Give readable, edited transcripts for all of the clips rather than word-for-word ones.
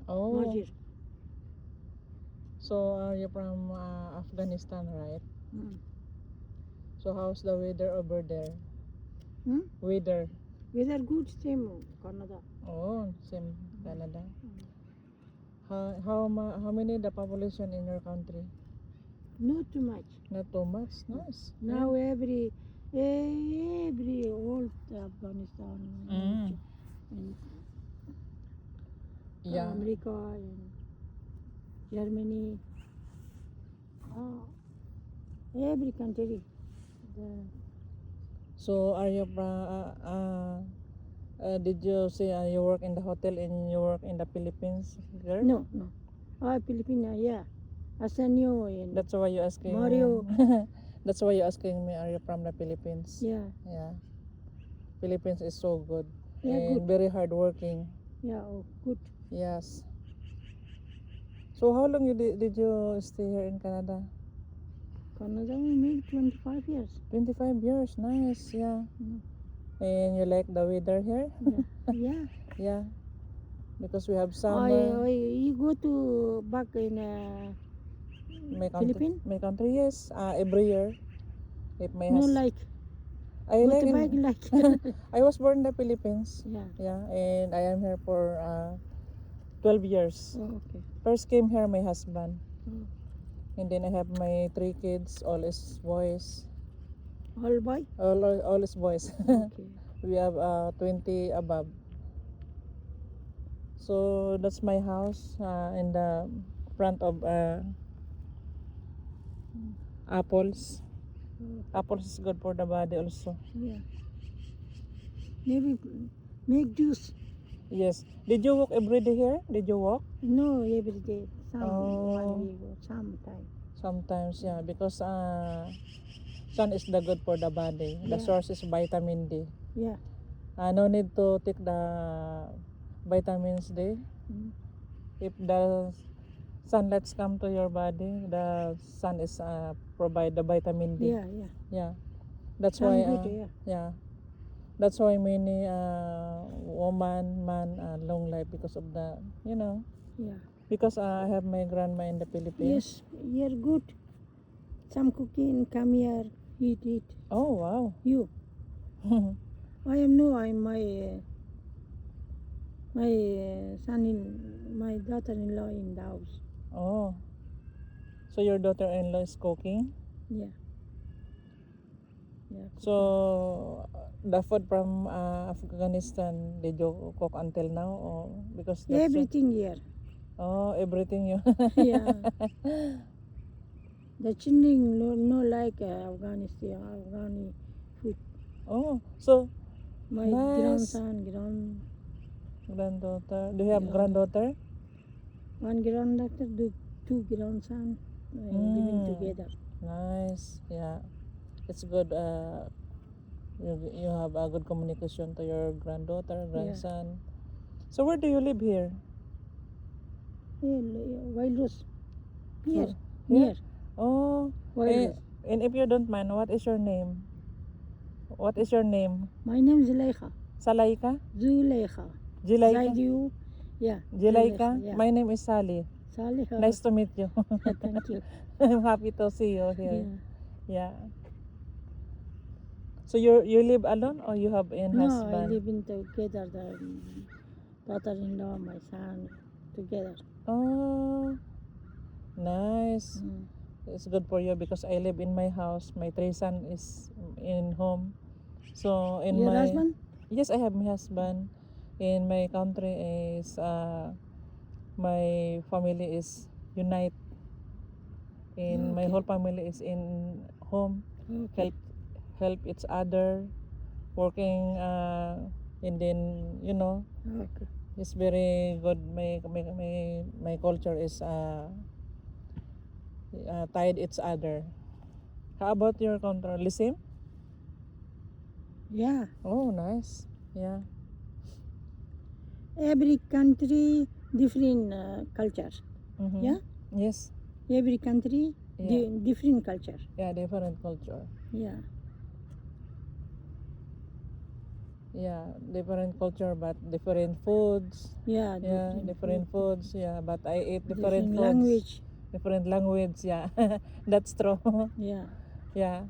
Oh, Majir. so you're from Afghanistan, right? Mm. So how's the weather over there? Hmm? Weather. Weather good, same Canada. Oh, same Canada. Mm. How many the population in your country? Not too much. Not too much. Nice. Now every old Afghanistan Mm. and Yeah. America and Germany, every country. The, So are you did you say you work in the hotel and you work in the Philippines, girl? no, no. Filipina, yeah. Asanyo and That's why you asking. Mario. That's why you asking me. Are you from the Philippines? Yeah, Yeah. Philippines is so good yeah, and good. very hardworking. Yeah, oh, good. Yes. So how long did you stay here in Canada? Canada maybe 25 years. 25 years. Nice. Yeah. Mm. And you like the weather here? Yeah, yeah. Yeah. Because we have summer. You go to back in My country. Philippines? My country, yes. Every year. If my No, has. like I go like to back in. like I was born in the Philippines. yeah. Yeah. And I am here for 12 years. Oh, okay. First came here my husband. Oh. And then I have my 3 kids. All is boys. All boy? All is boys. Okay. We have 20 above. So that's my house in the front of apples. Oh, Apples is good for the body also. yeah. Maybe make juice. Yes. Did you walk every day here? Did you walk? No, every day. Some Oh, 1 week or sometime. sometimes, yeah. Because sun is the good for the body. The Yeah. source is vitamin D. Yeah. No need to take the vitamins D. Mm. If the sunlights come to your body, the sun is provide the vitamin D. Yeah, yeah. Yeah. That's Some why good, yeah. yeah. That's why many woman, man long life because of the, Yeah. because I have my grandma in the Yes, Philippines. you're good. Some cooking, come here, eat. Oh, wow. You. I'm my my daughter-in-law in the house. Oh. So your daughter-in-law is cooking? Yeah. Yeah. Cooking. So the food from Afghanistan, did you cook until now? Or because that's Everything here. Everything you. Yeah. The children no like Afghani food. Oh, so My nice. grandson, Granddaughter. Do you have grand granddaughter? one granddaughter, two grandson, living together. Nice. Yeah. It's good. You have a good communication to your granddaughter, grandson. So where do you live here? Yeah, Wild Rose. Here, Here? near Oh. Wild Rose. And if you don't mind, what is your name? What is your name? My name is Zuleika. Salaika? Zuleika. Jilaika? Zaidu. Yeah. Jilaika? Yeah. My name is Sally. Salih. Nice to meet you. Thank you. I'm happy to see you here. Yeah. Yeah. So you live alone or you have a No, I husband? live in together. The daughter-in-law, my son, together. Oh, nice. Mm. It's good for you because I live in my house. My 3 son is in home. So in Your my husband? yes, I have my husband. In my country is my family is unite. In my Okay. whole family is in home. Okay. Help each other, working and then Okay. it's very good. My culture is tied each other. How about your country? Lisim? Yeah. Oh, nice. Yeah. Every country different culture. Mm-hmm. Yeah. Yes. Every country Yeah. different culture. Yeah, different culture. Yeah. Yeah, different culture but different foods. Yeah, Yeah, different food, foods. Yeah, but I eat different different foods. language. Different language. Yeah, that's true. Yeah, Yeah.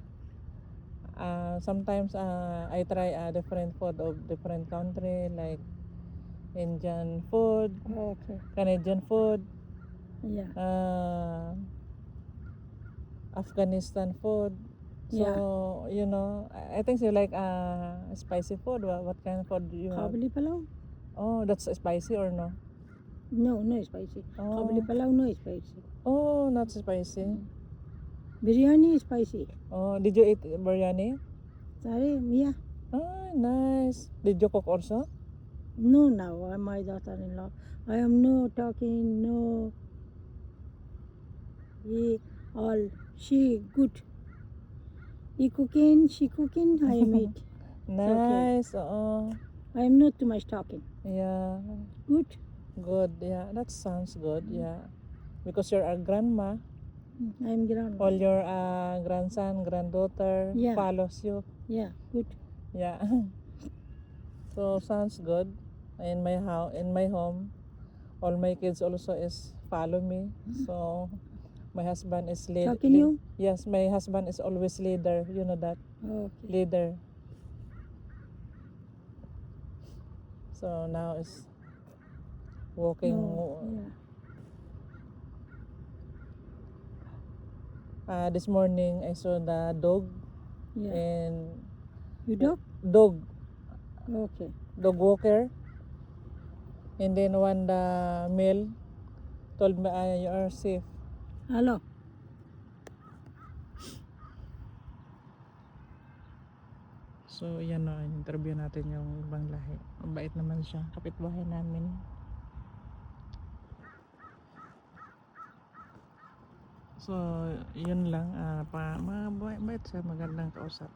Sometimes I try different food of different country like Indian food, okay. Canadian food, Yeah, uh, Afghanistan food. yeah. So, you know, I think you like spicy food. What kind of food do you have? Kabuli palau? Oh, that's spicy or no? No, no spicy. Kabuli Oh, palau, no spicy. oh, not spicy. Biryani spicy. Oh, did you eat biryani? Sorry, yeah. Oh, nice. Did you cook also? No, now I'm my daughter-in-law. I am no talking, no. He all she good. He cooking, she cooking. I am eat. Okay. Nice. Oh, I am not too much talking. yeah. Good. Good. Yeah, that sounds good. Yeah. Because you're a grandma, I am grandma. all your grandson, granddaughter Yeah. follows you. Yeah, good. Yeah. So sounds good. In my house, in my home, all my kids also is follow me. So my husband is Talking you? Yes, my husband is always leader. You know that Okay. leader. So now is walking. No, yeah, This morning I saw the dog yeah. and You dog? dog Okay. dog walker. And then one the male told me you are safe. Hello. So yan o, interview natin yung ibang lahi. Mabait naman siya, kapitbahay namin. So yun lang, mabait siya, magandang kausap.